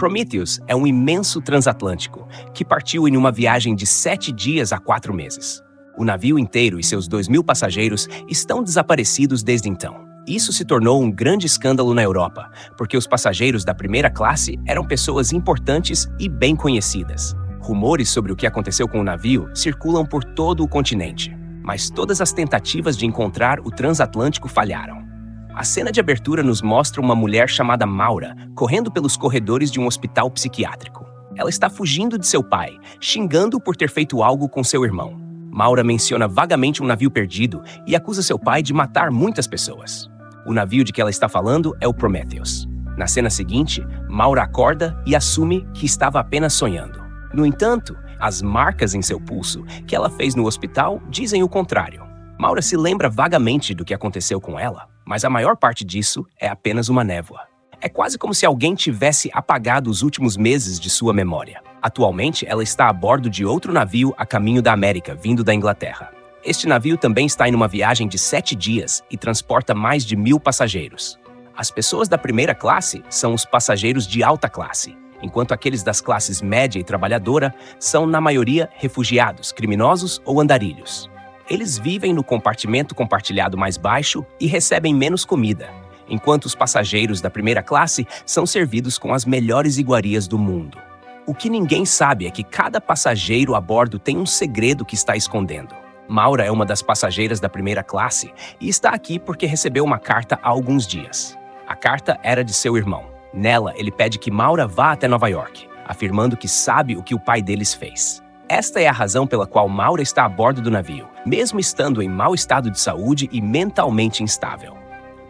Prometheus é um imenso transatlântico que partiu em uma viagem de 7 dias a 4 meses. O navio inteiro e seus 2.000 passageiros estão desaparecidos desde então. Isso se tornou um grande escândalo na Europa, porque os passageiros da primeira classe eram pessoas importantes e bem conhecidas. Rumores sobre o que aconteceu com o navio circulam por todo o continente, mas todas as tentativas de encontrar o transatlântico falharam. A cena de abertura nos mostra uma mulher chamada Maura correndo pelos corredores de um hospital psiquiátrico. Ela está fugindo de seu pai, xingando-o por ter feito algo com seu irmão. Maura menciona vagamente um navio perdido e acusa seu pai de matar muitas pessoas. O navio de que ela está falando é o Prometheus. Na cena seguinte, Maura acorda e assume que estava apenas sonhando. No entanto, as marcas em seu pulso que ela fez no hospital dizem o contrário. Maura se lembra vagamente do que aconteceu com ela, mas a maior parte disso é apenas uma névoa. É quase como se alguém tivesse apagado os últimos meses de sua memória. Atualmente, ela está a bordo de outro navio a caminho da América, vindo da Inglaterra. Este navio também está em uma viagem de 7 dias e transporta mais de 1.000 passageiros. As pessoas da primeira classe são os passageiros de alta classe, enquanto aqueles das classes média e trabalhadora são, na maioria, refugiados, criminosos ou andarilhos. Eles vivem no compartimento compartilhado mais baixo e recebem menos comida, enquanto os passageiros da primeira classe são servidos com as melhores iguarias do mundo. O que ninguém sabe é que cada passageiro a bordo tem um segredo que está escondendo. Maura é uma das passageiras da primeira classe e está aqui porque recebeu uma carta há alguns dias. A carta era de seu irmão. Nela, ele pede que Maura vá até Nova York, afirmando que sabe o que o pai deles fez. Esta é a razão pela qual Maura está a bordo do navio, mesmo estando em mau estado de saúde e mentalmente instável.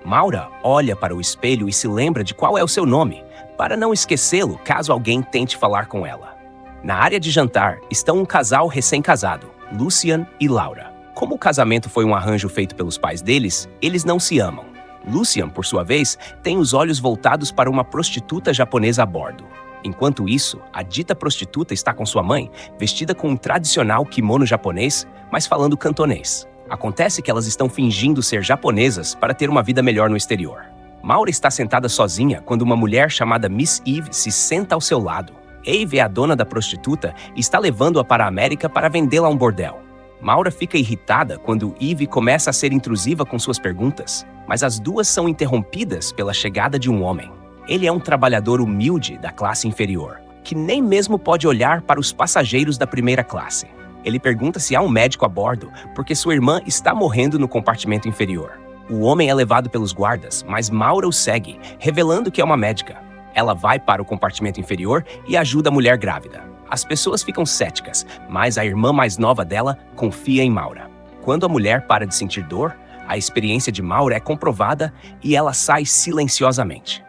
Maura olha para o espelho e se lembra de qual é o seu nome, para não esquecê-lo caso alguém tente falar com ela. Na área de jantar estão um casal recém-casado, Lucian e Laura. Como o casamento foi um arranjo feito pelos pais deles, eles não se amam. Lucian, por sua vez, tem os olhos voltados para uma prostituta japonesa a bordo. Enquanto isso, a dita prostituta está com sua mãe, vestida com um tradicional kimono japonês, mas falando cantonês. Acontece que elas estão fingindo ser japonesas para ter uma vida melhor no exterior. Maura está sentada sozinha quando uma mulher chamada Miss Eve se senta ao seu lado. Eve é a dona da prostituta e está levando-a para a América para vendê-la a um bordel. Maura fica irritada quando Eve começa a ser intrusiva com suas perguntas, mas as duas são interrompidas pela chegada de um homem. Ele é um trabalhador humilde da classe inferior, que nem mesmo pode olhar para os passageiros da primeira classe. Ele pergunta se há um médico a bordo, porque sua irmã está morrendo no compartimento inferior. O homem é levado pelos guardas, mas Maura o segue, revelando que é uma médica. Ela vai para o compartimento inferior e ajuda a mulher grávida. As pessoas ficam céticas, mas a irmã mais nova dela confia em Maura. Quando a mulher para de sentir dor, a experiência de Maura é comprovada e ela sai silenciosamente.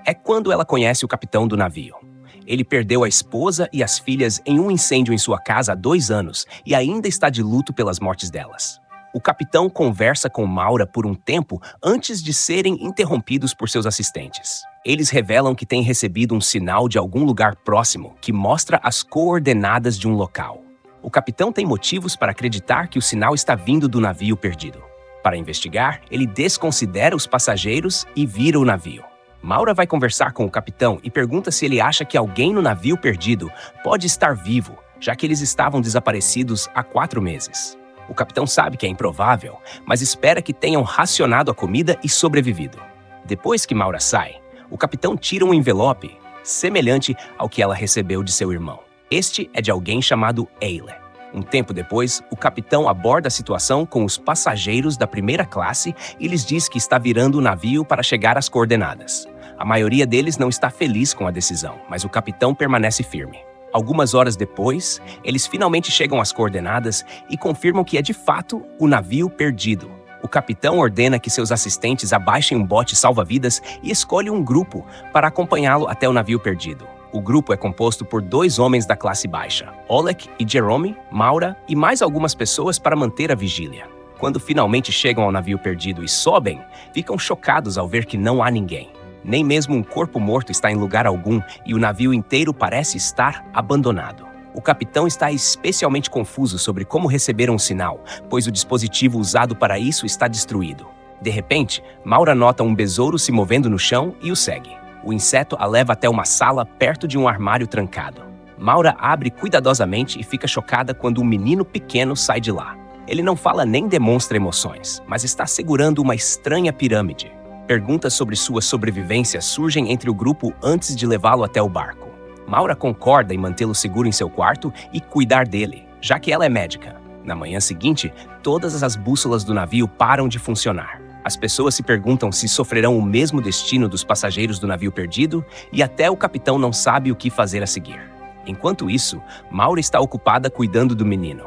É quando ela conhece o capitão do navio. Ele perdeu a esposa e as filhas em um incêndio em sua casa há 2 anos e ainda está de luto pelas mortes delas. O capitão conversa com Maura por um tempo antes de serem interrompidos por seus assistentes. Eles revelam que têm recebido um sinal de algum lugar próximo que mostra as coordenadas de um local. O capitão tem motivos para acreditar que o sinal está vindo do navio perdido. Para investigar, ele desconsidera os passageiros e vira o navio. Maura vai conversar com o capitão e pergunta se ele acha que alguém no navio perdido pode estar vivo, já que eles estavam desaparecidos há 4 meses. O capitão sabe que é improvável, mas espera que tenham racionado a comida e sobrevivido. Depois que Maura sai, o capitão tira um envelope semelhante ao que ela recebeu de seu irmão. Este é de alguém chamado Eile. Um tempo depois, o capitão aborda a situação com os passageiros da primeira classe e lhes diz que está virando o navio para chegar às coordenadas. A maioria deles não está feliz com a decisão, mas o capitão permanece firme. Algumas horas depois, eles finalmente chegam às coordenadas e confirmam que é de fato o navio perdido. O capitão ordena que seus assistentes abaixem um bote salva-vidas e escolhe um grupo para acompanhá-lo até o navio perdido. O grupo é composto por 2 homens da classe baixa, Oleg e Jerome, Maura e mais algumas pessoas para manter a vigília. Quando finalmente chegam ao navio perdido e sobem, ficam chocados ao ver que não há ninguém. Nem mesmo um corpo morto está em lugar algum e o navio inteiro parece estar abandonado. O capitão está especialmente confuso sobre como receberam o sinal, pois o dispositivo usado para isso está destruído. De repente, Maura nota um besouro se movendo no chão e o segue. O inseto a leva até uma sala perto de um armário trancado. Maura abre cuidadosamente e fica chocada quando um menino pequeno sai de lá. Ele não fala nem demonstra emoções, mas está segurando uma estranha pirâmide. Perguntas sobre sua sobrevivência surgem entre o grupo antes de levá-lo até o barco. Maura concorda em mantê-lo seguro em seu quarto e cuidar dele, já que ela é médica. Na manhã seguinte, todas as bússolas do navio param de funcionar. As pessoas se perguntam se sofrerão o mesmo destino dos passageiros do navio perdido e até o capitão não sabe o que fazer a seguir. Enquanto isso, Maura está ocupada cuidando do menino.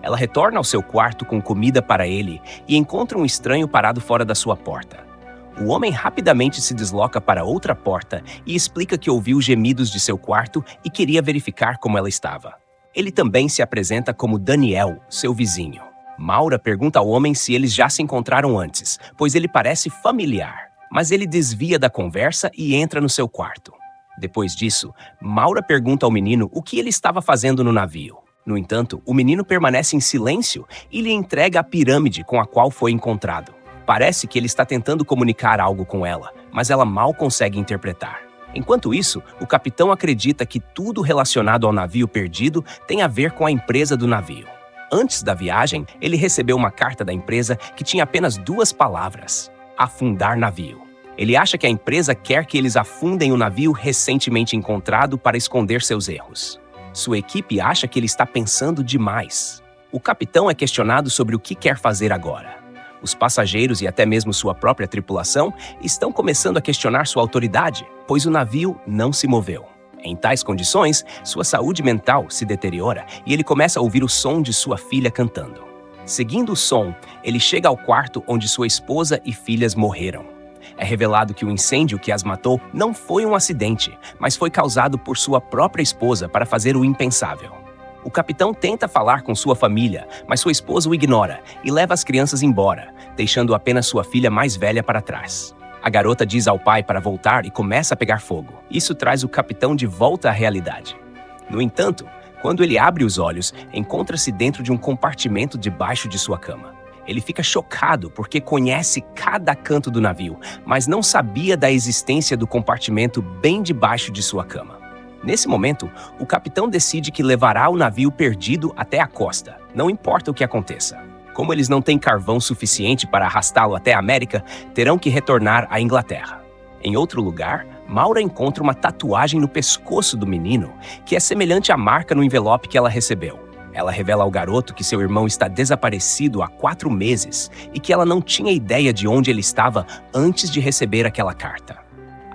Ela retorna ao seu quarto com comida para ele e encontra um estranho parado fora da sua porta. O homem rapidamente se desloca para outra porta e explica que ouviu gemidos de seu quarto e queria verificar como ela estava. Ele também se apresenta como Daniel, seu vizinho. Maura pergunta ao homem se eles já se encontraram antes, pois ele parece familiar. Mas ele desvia da conversa e entra no seu quarto. Depois disso, Maura pergunta ao menino o que ele estava fazendo no navio. No entanto, o menino permanece em silêncio e lhe entrega a pirâmide com a qual foi encontrado. Parece que ele está tentando comunicar algo com ela, mas ela mal consegue interpretar. Enquanto isso, o capitão acredita que tudo relacionado ao navio perdido tem a ver com a empresa do navio. Antes da viagem, ele recebeu uma carta da empresa que tinha apenas 2 palavras: afundar navio. Ele acha que a empresa quer que eles afundem o navio recentemente encontrado para esconder seus erros. Sua equipe acha que ele está pensando demais. O capitão é questionado sobre o que quer fazer agora. Os passageiros e até mesmo sua própria tripulação estão começando a questionar sua autoridade, pois o navio não se moveu. Em tais condições, sua saúde mental se deteriora e ele começa a ouvir o som de sua filha cantando. Seguindo o som, ele chega ao quarto onde sua esposa e filhas morreram. É revelado que o incêndio que as matou não foi um acidente, mas foi causado por sua própria esposa para fazer o impensável. O capitão tenta falar com sua família, mas sua esposa o ignora e leva as crianças embora, deixando apenas sua filha mais velha para trás. A garota diz ao pai para voltar e começa a pegar fogo. Isso traz o capitão de volta à realidade. No entanto, quando ele abre os olhos, encontra-se dentro de um compartimento debaixo de sua cama. Ele fica chocado porque conhece cada canto do navio, mas não sabia da existência do compartimento bem debaixo de sua cama. Nesse momento, o capitão decide que levará o navio perdido até a costa, não importa o que aconteça. Como eles não têm carvão suficiente para arrastá-lo até a América, terão que retornar à Inglaterra. Em outro lugar, Maura encontra uma tatuagem no pescoço do menino, que é semelhante à marca no envelope que ela recebeu. Ela revela ao garoto que seu irmão está desaparecido há 4 meses e que ela não tinha ideia de onde ele estava antes de receber aquela carta.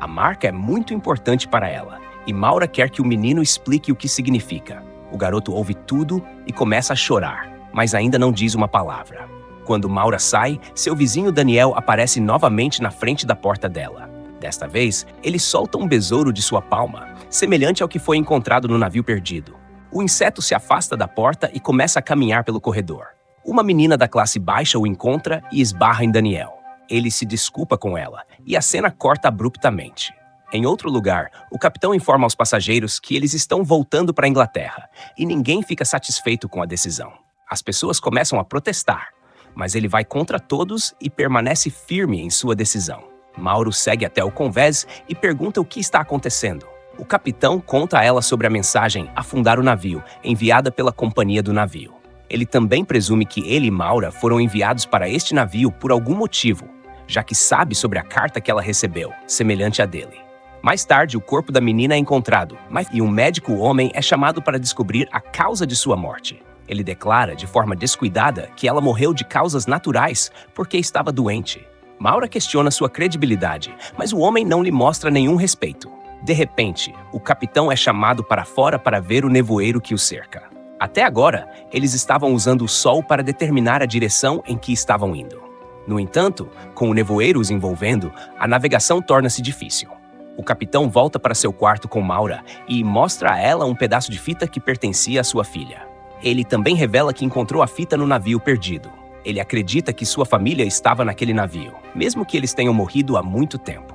A marca é muito importante para ela, e Maura quer que o menino explique o que significa. O garoto ouve tudo e começa a chorar, mas ainda não diz uma palavra. Quando Maura sai, seu vizinho Daniel aparece novamente na frente da porta dela. Desta vez, ele solta um besouro de sua palma, semelhante ao que foi encontrado no navio perdido. O inseto se afasta da porta e começa a caminhar pelo corredor. Uma menina da classe baixa o encontra e esbarra em Daniel. Ele se desculpa com ela, e a cena corta abruptamente. Em outro lugar, o capitão informa aos passageiros que eles estão voltando para a Inglaterra, e ninguém fica satisfeito com a decisão. As pessoas começam a protestar, mas ele vai contra todos e permanece firme em sua decisão. Mauro segue até o convés e pergunta o que está acontecendo. O capitão conta a ela sobre a mensagem afundar o navio, enviada pela companhia do navio. Ele também presume que ele e Maura foram enviados para este navio por algum motivo, já que sabe sobre a carta que ela recebeu, semelhante à dele. Mais tarde, o corpo da menina é encontrado, e um médico homem é chamado para descobrir a causa de sua morte. Ele declara, de forma descuidada, que ela morreu de causas naturais porque estava doente. Maura questiona sua credibilidade, mas o homem não lhe mostra nenhum respeito. De repente, o capitão é chamado para fora para ver o nevoeiro que o cerca. Até agora, eles estavam usando o sol para determinar a direção em que estavam indo. No entanto, com o nevoeiro os envolvendo, a navegação torna-se difícil. O capitão volta para seu quarto com Maura e mostra a ela um pedaço de fita que pertencia à sua filha. Ele também revela que encontrou a fita no navio perdido. Ele acredita que sua família estava naquele navio, mesmo que eles tenham morrido há muito tempo.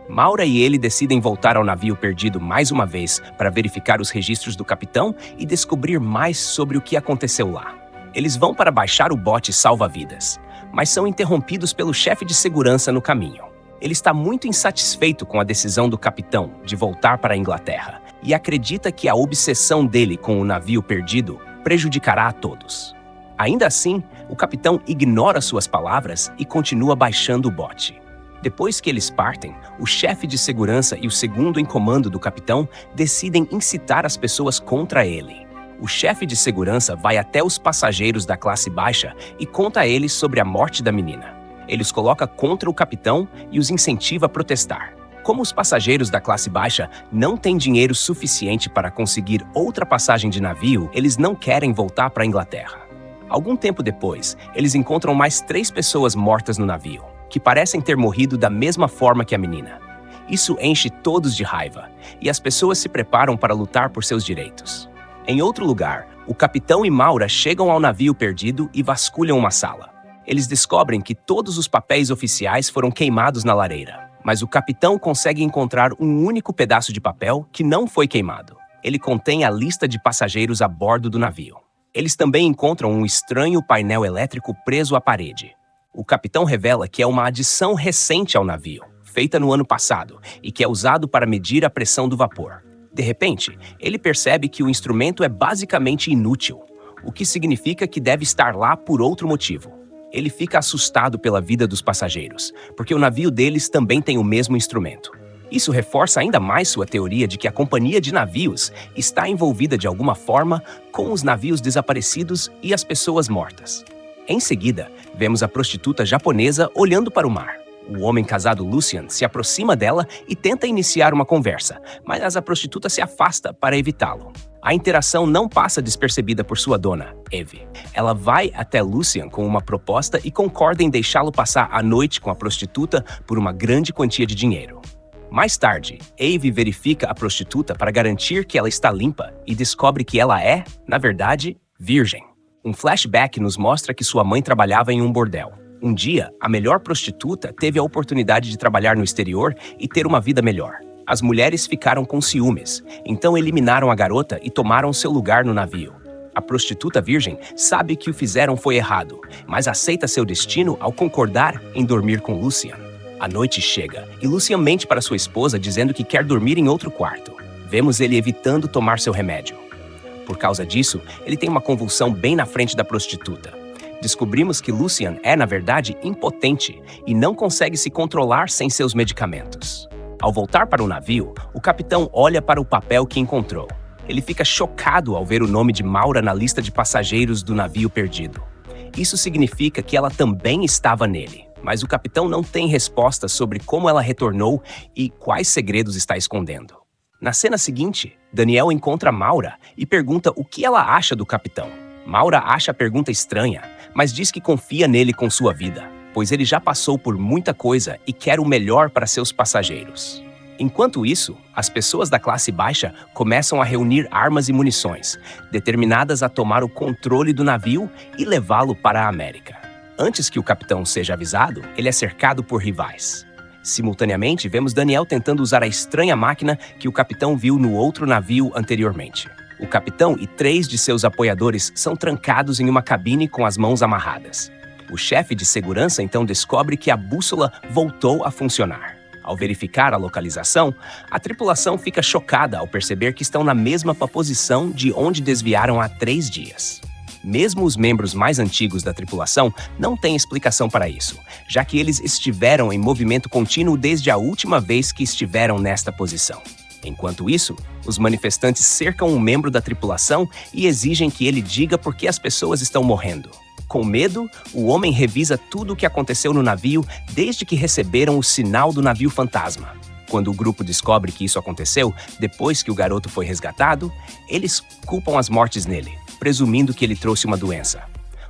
Maura e ele decidem voltar ao navio perdido mais uma vez para verificar os registros do capitão e descobrir mais sobre o que aconteceu lá. Eles vão para baixar o bote salva-vidas, mas são interrompidos pelo chefe de segurança no caminho. Ele está muito insatisfeito com a decisão do capitão de voltar para a Inglaterra e acredita que a obsessão dele com o navio perdido prejudicará a todos. Ainda assim, o capitão ignora suas palavras e continua baixando o bote. Depois que eles partem, o chefe de segurança e o segundo em comando do capitão decidem incitar as pessoas contra ele. O chefe de segurança vai até os passageiros da classe baixa e conta a eles sobre a morte da menina. Ele os coloca contra o capitão e os incentiva a protestar. Como os passageiros da classe baixa não têm dinheiro suficiente para conseguir outra passagem de navio, eles não querem voltar para a Inglaterra. Algum tempo depois, eles encontram mais 3 pessoas mortas no navio, que parecem ter morrido da mesma forma que a menina. Isso enche todos de raiva, e as pessoas se preparam para lutar por seus direitos. Em outro lugar, o capitão e Maura chegam ao navio perdido e vasculham uma sala. Eles descobrem que todos os papéis oficiais foram queimados na lareira, mas o capitão consegue encontrar um único pedaço de papel que não foi queimado. Ele contém a lista de passageiros a bordo do navio. Eles também encontram um estranho painel elétrico preso à parede. O capitão revela que é uma adição recente ao navio, feita no ano passado, e que é usado para medir a pressão do vapor. De repente, ele percebe que o instrumento é basicamente inútil, o que significa que deve estar lá por outro motivo. Ele fica assustado pela vida dos passageiros, porque o navio deles também tem o mesmo instrumento. Isso reforça ainda mais sua teoria de que a companhia de navios está envolvida de alguma forma com os navios desaparecidos e as pessoas mortas. Em seguida, vemos a prostituta japonesa olhando para o mar. O homem casado Lucian se aproxima dela e tenta iniciar uma conversa, mas a prostituta se afasta para evitá-lo. A interação não passa despercebida por sua dona, Eve. Ela vai até Lucian com uma proposta e concorda em deixá-lo passar a noite com a prostituta por uma grande quantia de dinheiro. Mais tarde, Eve verifica a prostituta para garantir que ela está limpa e descobre que ela é, na verdade, virgem. Um flashback nos mostra que sua mãe trabalhava em um bordel. Um dia, a melhor prostituta teve a oportunidade de trabalhar no exterior e ter uma vida melhor. As mulheres ficaram com ciúmes, então eliminaram a garota e tomaram seu lugar no navio. A prostituta virgem sabe que o fizeram foi errado, mas aceita seu destino ao concordar em dormir com Lucian. A noite chega e Lucian mente para sua esposa dizendo que quer dormir em outro quarto. Vemos ele evitando tomar seu remédio. Por causa disso, ele tem uma convulsão bem na frente da prostituta. Descobrimos que Lucian é, na verdade, impotente e não consegue se controlar sem seus medicamentos. Ao voltar para o navio, o capitão olha para o papel que encontrou. Ele fica chocado ao ver o nome de Maura na lista de passageiros do navio perdido. Isso significa que ela também estava nele, mas o capitão não tem respostas sobre como ela retornou e quais segredos está escondendo. Na cena seguinte, Daniel encontra Maura e pergunta o que ela acha do capitão. Maura acha a pergunta estranha, mas diz que confia nele com sua vida, pois ele já passou por muita coisa e quer o melhor para seus passageiros. Enquanto isso, as pessoas da classe baixa começam a reunir armas e munições, determinadas a tomar o controle do navio e levá-lo para a América. Antes que o capitão seja avisado, ele é cercado por rivais. Simultaneamente, vemos Daniel tentando usar a estranha máquina que o capitão viu no outro navio anteriormente. O capitão e 3 de seus apoiadores são trancados em uma cabine com as mãos amarradas. O chefe de segurança então descobre que a bússola voltou a funcionar. Ao verificar a localização, a tripulação fica chocada ao perceber que estão na mesma posição de onde desviaram há 3 dias. Mesmo os membros mais antigos da tripulação não têm explicação para isso, já que eles estiveram em movimento contínuo desde a última vez que estiveram nesta posição. Enquanto isso, os manifestantes cercam um membro da tripulação e exigem que ele diga por que as pessoas estão morrendo. Com medo, o homem revisa tudo o que aconteceu no navio desde que receberam o sinal do navio fantasma. Quando o grupo descobre que isso aconteceu, depois que o garoto foi resgatado, eles culpam as mortes nele, presumindo que ele trouxe uma doença.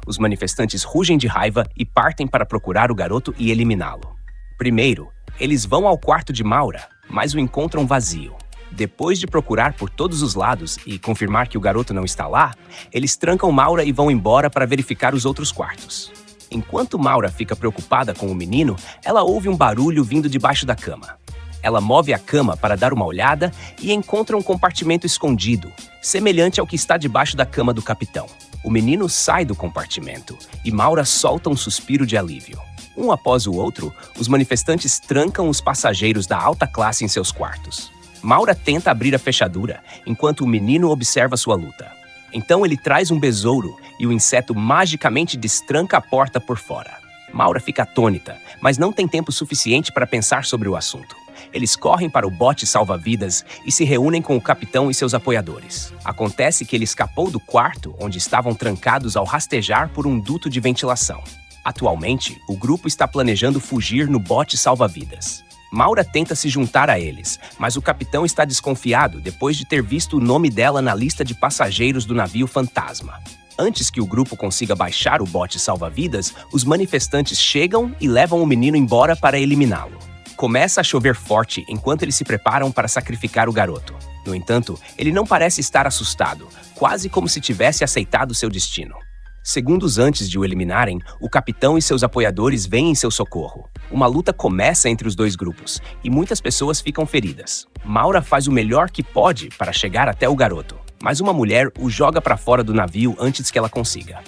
Os manifestantes rugem de raiva e partem para procurar o garoto e eliminá-lo. Primeiro, eles vão ao quarto de Maura, mas o encontram vazio. Depois de procurar por todos os lados e confirmar que o garoto não está lá, eles trancam Maura e vão embora para verificar os outros quartos. Enquanto Maura fica preocupada com o menino, ela ouve um barulho vindo debaixo da cama. Ela move a cama para dar uma olhada e encontra um compartimento escondido, semelhante ao que está debaixo da cama do capitão. O menino sai do compartimento e Maura solta um suspiro de alívio. Um após o outro, os manifestantes trancam os passageiros da alta classe em seus quartos. Maura tenta abrir a fechadura, enquanto o menino observa sua luta. Então ele traz um besouro e o inseto magicamente destranca a porta por fora. Maura fica atônita, mas não tem tempo suficiente para pensar sobre o assunto. Eles correm para o bote salva-vidas e se reúnem com o capitão e seus apoiadores. Acontece que ele escapou do quarto onde estavam trancados ao rastejar por um duto de ventilação. Atualmente, o grupo está planejando fugir no bote salva-vidas. Maura tenta se juntar a eles, mas o capitão está desconfiado depois de ter visto o nome dela na lista de passageiros do navio Fantasma. Antes que o grupo consiga baixar o bote salva-vidas, os manifestantes chegam e levam o menino embora para eliminá-lo. Começa a chover forte enquanto eles se preparam para sacrificar o garoto. No entanto, ele não parece estar assustado, quase como se tivesse aceitado seu destino. Segundos antes de o eliminarem, o capitão e seus apoiadores vêm em seu socorro. Uma luta começa entre os dois grupos, e muitas pessoas ficam feridas. Maura faz o melhor que pode para chegar até o garoto, mas uma mulher o joga para fora do navio antes que ela consiga.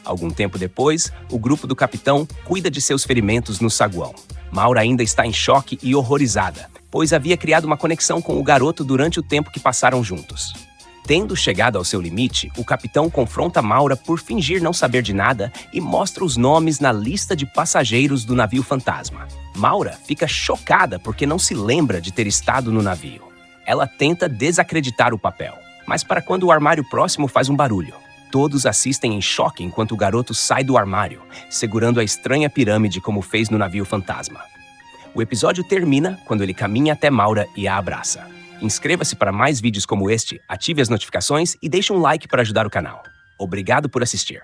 Algum tempo depois, o grupo do capitão cuida de seus ferimentos no saguão. Maura ainda está em choque e horrorizada, pois havia criado uma conexão com o garoto durante o tempo que passaram juntos. Tendo chegado ao seu limite, o capitão confronta Maura por fingir não saber de nada e mostra os nomes na lista de passageiros do navio Fantasma. Maura fica chocada porque não se lembra de ter estado no navio. Ela tenta desacreditar o papel, mas para quando o armário próximo faz um barulho. Todos assistem em choque enquanto o garoto sai do armário, segurando a estranha pirâmide como fez no navio Fantasma. O episódio termina quando ele caminha até Maura e a abraça. Inscreva-se para mais vídeos como este, ative as notificações e deixe um like para ajudar o canal. Obrigado por assistir.